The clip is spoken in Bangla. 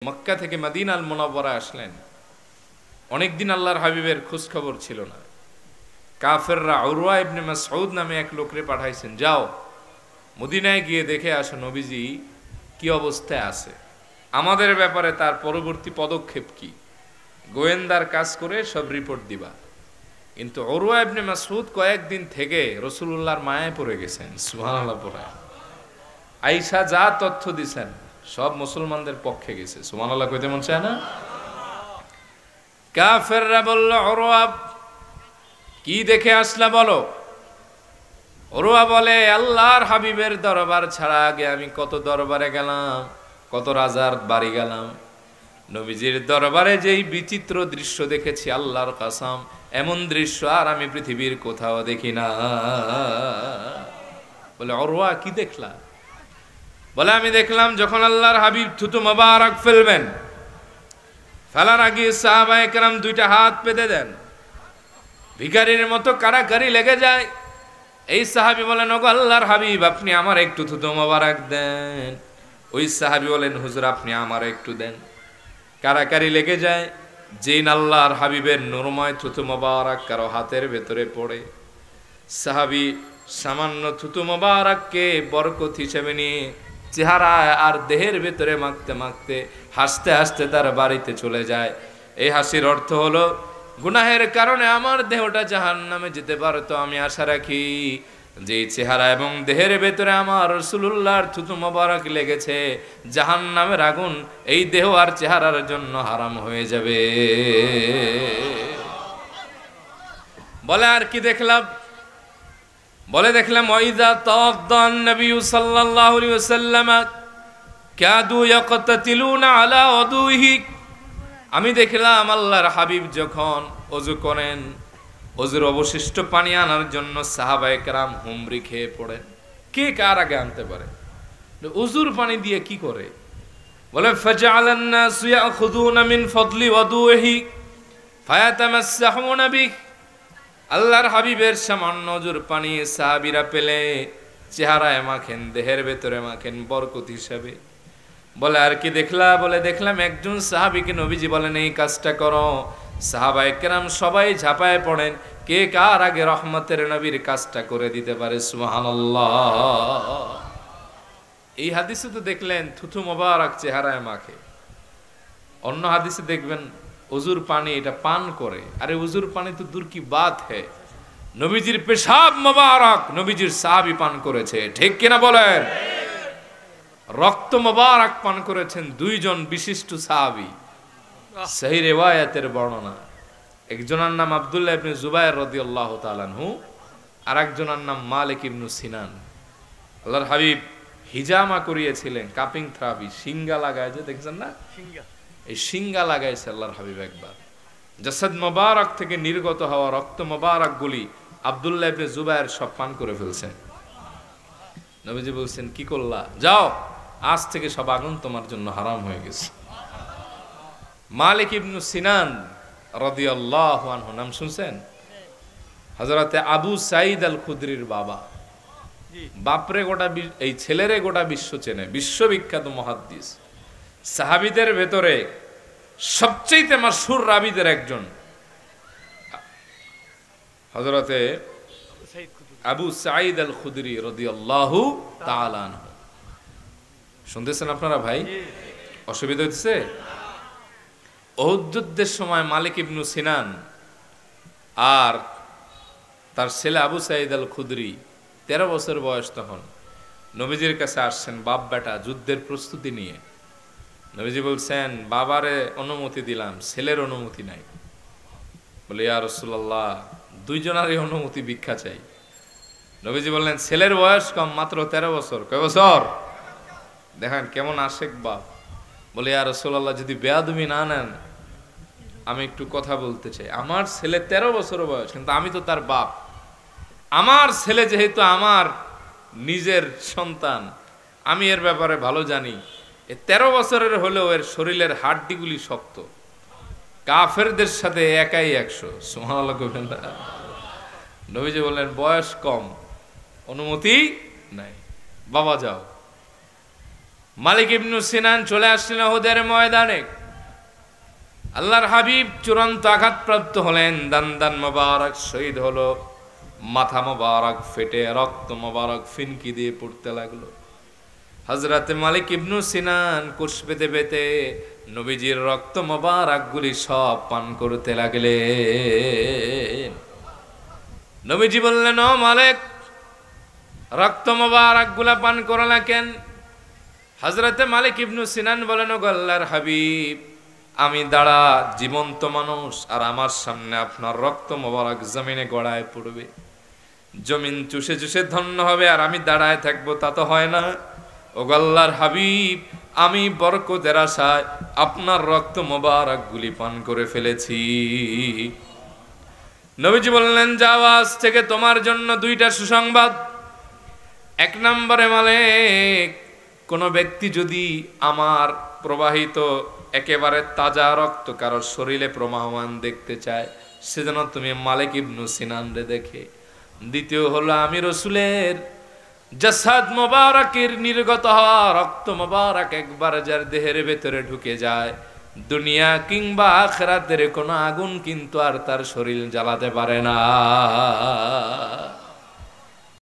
মক্কা থেকে মদিনাল মুনাওয়ারা আসলেন। অনেকদিন আল্লাহর হাবিবের খোঁজ খবর ছিল না। কাফেররা উরওয়া ইবনে মাসউদ নামে এক লোকরে পাঠাইছেন, যাও মদিনায় গিয়ে দেখে আসো নবীজি কি অবস্থায় আছে, আমাদের ব্যাপারে তার পরবর্তী পদক্ষেপ কি, গোয়েন্দার কাজ করে সব রিপোর্ট দিবা। কিন্তু উরওয়া ইবনে মাসউদ কয়েকদিন থেকে রাসূলুল্লাহর মায়ায় পড়ে গেছেন। সুবহানাল্লাহ। পড়ে আয়েশা যা তথ্য দিছেন সব মুসলমানদের পক্ষে গেছে। সুবহানাল্লাহ কইতে মন চায় না? কাফেররা বলল, উরওয়া কি দেখে আসলা বলো। উরওয়া বলে, আল্লাহর হাবিবের দরবার ছাড়া আগে আমি কত দরবারে গেলাম, কত রাজার বাড়ি গেলাম, নবীজির দরবারে যেই বিচিত্র দৃশ্য দেখেছি, আল্লাহর কসম এমন দৃশ্য আর আমি পৃথিবীর কোথাও দেখি না। বলে, উরওয়া কি দেখলা? বলে, আমি দেখলাম যখন আল্লাহর হাবিব থুতু মোবারক ফেলবেন, ফেলার আগে সাহাবায়ে কেরাম দুইটা হাত পেতে দেন, ভিখারির মতো কারাকারি লেগে যায়। এই সাহাবী বলেন, ওগো আল্লাহর হাবিব আপনি আমার একটু থুতু মোবারক দেন। ওই সাহাবী বলেন, হুজুর আপনি আমার একটু দেন। কারাকারি লেগে যায়। যেই আল্লাহর হাবিবের নূরময় থুতু মোবারক কারো হাতের ভেতরে পড়ে, সাহাবী সামান্য থুতু মোবারককে বরকত হিসেবে নিয়ে চেহারা আর দেহের ভেতরে মাখতে মাখতে হাসতে হাসতে তার বাড়িতে চলে যায়। এই হাসির অর্থ হলো, গুনাহের কারণে আমার দেহটা জাহান্নামে যেতে পারতো, আমি আশা রাখি যে চেহারা এবং দেহের ভেতরে আমার রাসূলুল্লাহর থুতু মোবারক লেগেছে, জাহান্নামের আগুন এই দেহ আর চেহারার জন্য হারাম হয়ে যাবে। বলে, আর কি দেখলাম? বলে, দেখলাম ওয়াইদা তাওয়াদ্দান নবী সাল্লাল্লাহু আলাইহি ওয়াসাল্লাম কাদু ইয়াকতাতিলুনা আলা ওযুহি। আমি দেখলাম আল্লাহর হাবিব যখন ওযু করেন, ওযুর অবশিষ্ট পানি আনার জন্য সাহাবায়ে কেরাম হুমড়ি খেয়ে পড়েন। কে কার আগে আনতে পারে? ওযুর পানি দিয়ে কি করে? বলে, ফাজআলান নাসু ইয়াখুযুনা মিন ফাদলি ওযুহি ফায়াতামাসসাহুনা বিহি। আল্লাহর হাবিবের সামান্য ওযুর পানি সাহাবীরা পেলে চেহারায় মাখেন, দেহের ভেতরে মাখেন বরকত হিসাবে। বলে, আর কি দেখলা? বলে, দেখলাম একজন সাহাবীকে নবীজি বলেন এই কাজটা করো। সাহাবায়ে কেরাম সবাই ঝাঁপায় পড়েন, কে কার আগে রহমতের নবীর কাজটা করে দিতে পারে। সুবহানাল্লাহ। এই হাদিসে তো দেখলেন থুথু মোবারক চেহারায় মাখে, অন্য হাদিসে দেখবেন ওযুর পানি এটা পান করে। আরে ওযুর পানি তো দূর কি বাত হে, নবীজির পেশাব মোবারক নবীজির সাহাবী পান করেছে, ঠিক কিনা বলেন? রক্ত মোবারক পান করেছেন দুইজন বিশিষ্ট সাহাবী। সহিহ রিওয়ায়াতের বর্ণনা, একজনের নাম আব্দুল্লাহ ইবনে জুবায়ের রাদিয়াল্লাহু তাআলা আনহু, আর একজনের নাম মালিক ইবনে সিনান। আল্লাহর হাবিব হিজামা করিয়েছিলেন, কাপিং থেরাপি, শিঙ্গা লাগায় যে দেখছেন না, এই শিঙ্গা লাগাইছে আল্লাহর হাবিব একবার। জাসাদ মোবারক থেকে নির্গত হওয়া রক্ত মোবারক গুলি আব্দুল্লাহ ইবনে জুবায়ের সব পান করে ফেলছেন। নবীজি বলছেন, কি করলা? যাও, আজ থেকে সব আগুন তোমার জন্য হারাম হয়ে গেছে। মালিক ইবনে সিনান রাদিয়াল্লাহু আনহু নাম শুনছেন? হযরতে আবু সাঈদ আল খুদরির বাবা। বাপরে গোটা, এই ছেলেরে গোটা বিশ্ব চেনে, বিশ্ববিখ্যাত মুহাদ্দিস। সাহাবীদের ভেতরে সবচেয়ে মাশহুর রাবীদের একজন হযরতে আবু সাঈদ আল খুদরি রাদিয়াল্লাহু তাআলা আনহু। শুনতেছেন আপনারা ভাই? অসুবিধা হচ্ছে? উহুদ যুদ্ধের সময় মালিক ইবনে সিনান আর তার ছেলে আবু সাঈদ আল খুদরি 13 বছর বয়স, তখন নবীজির কাছে আসছেন বাপ বেটা যুদ্ধের প্রস্তুতি নিয়ে। নবীজি বলছেন, বাবারে অনুমতি দিলাম, ছেলের অনুমতি নাই। বলে, ইয়া রাসূলুল্লাহ দুইজনারই অনুমতি ভিক্ষা চাই। নবীজি বললেন, ছেলের বয়স কম, মাত্র 13 বছর। কয় বছর? দেখেন কেমন আশেক বাপ। বলে, ইয়া রাসূলুল্লাহ যদি বেয়াদবি না নেন আমি একটু কথা বলতে চাই। আমার ছেলে 13 বছর বয়স, কিন্তু আমি তো তার বাপ। আমার ছেলে যেহেতু আমার নিজের সন্তান, আমি এর ব্যাপারে ভালো জানি। 13 বছরের হলেও এর শরীরের হাড্ডিগুলি শক্ত, কাফেরদের সাথে একাই 100। সুবহানাল্লাহ। নবীজি বললেন, বয়স কম, অনুমতি নাই, বাবা যাও। মালিক ইবনু সিনান চলে আসলেন উহুদের ময়দানে। আল্লাহর হাবিব চূড়ান্ত আঘাতপ্রাপ্ত হলেন, দান মোবারক শহীদ হলো, মাথা মোবারক ফেটে রক্ত মোবারক ফিনকি দিয়ে পড়তে লাগলো। হযরতে মালিক ইবনু সিনান কুশ পেতে পেতে নবীজির রক্ত মোবারক গুলি সব পান করতে লাগলেন। নবীজি বললেন, ও মালিক, রক্ত মোবারক গুলা পান করলা কেন? হযরতে মালিক ইবনু সিনান বলেন, ও আল্লাহর হাবিব, আমি দাঁড়া জীবন্ত মানুষ, আর আমার সামনে আপনার রক্ত মোবারক জমিনে গড়ায় পড়বে, জমিন চুষে চুষে ধন্য হবে, আর আমি দাঁড়ায় থাকবো, তা তো হয় না। ও আল্লাহর হাবিব, আমি বরকতের আশায় আপনার রক্ত মোবারক গুলি পান করে ফেলেছি। নবীজি বললেন, যাও, আজ থেকে তোমার জন্য দুইটা সুসংবাদ। এক নম্বরে, মালিক, কোন ব্যক্তি যদি আমার প্রবাহিত একেবারে তাজা রক্ত কারো শরীরে প্রবাহমান দেখতে চায়, সেজন্য তুমি মালিক ইবনু সিনান রে দেখে। দ্বিতীয় হলো, আমি রসুলের জাসাদ মোবারকের নির্গত হওয়া রক্ত মোবারক একবার যার দেহের ভেতরে ঢুকে যায়, দুনিয়া কিংবা আখিরাতের কোনো আগুন কিন্তু আর তার শরীর জ্বালাতে পারে না।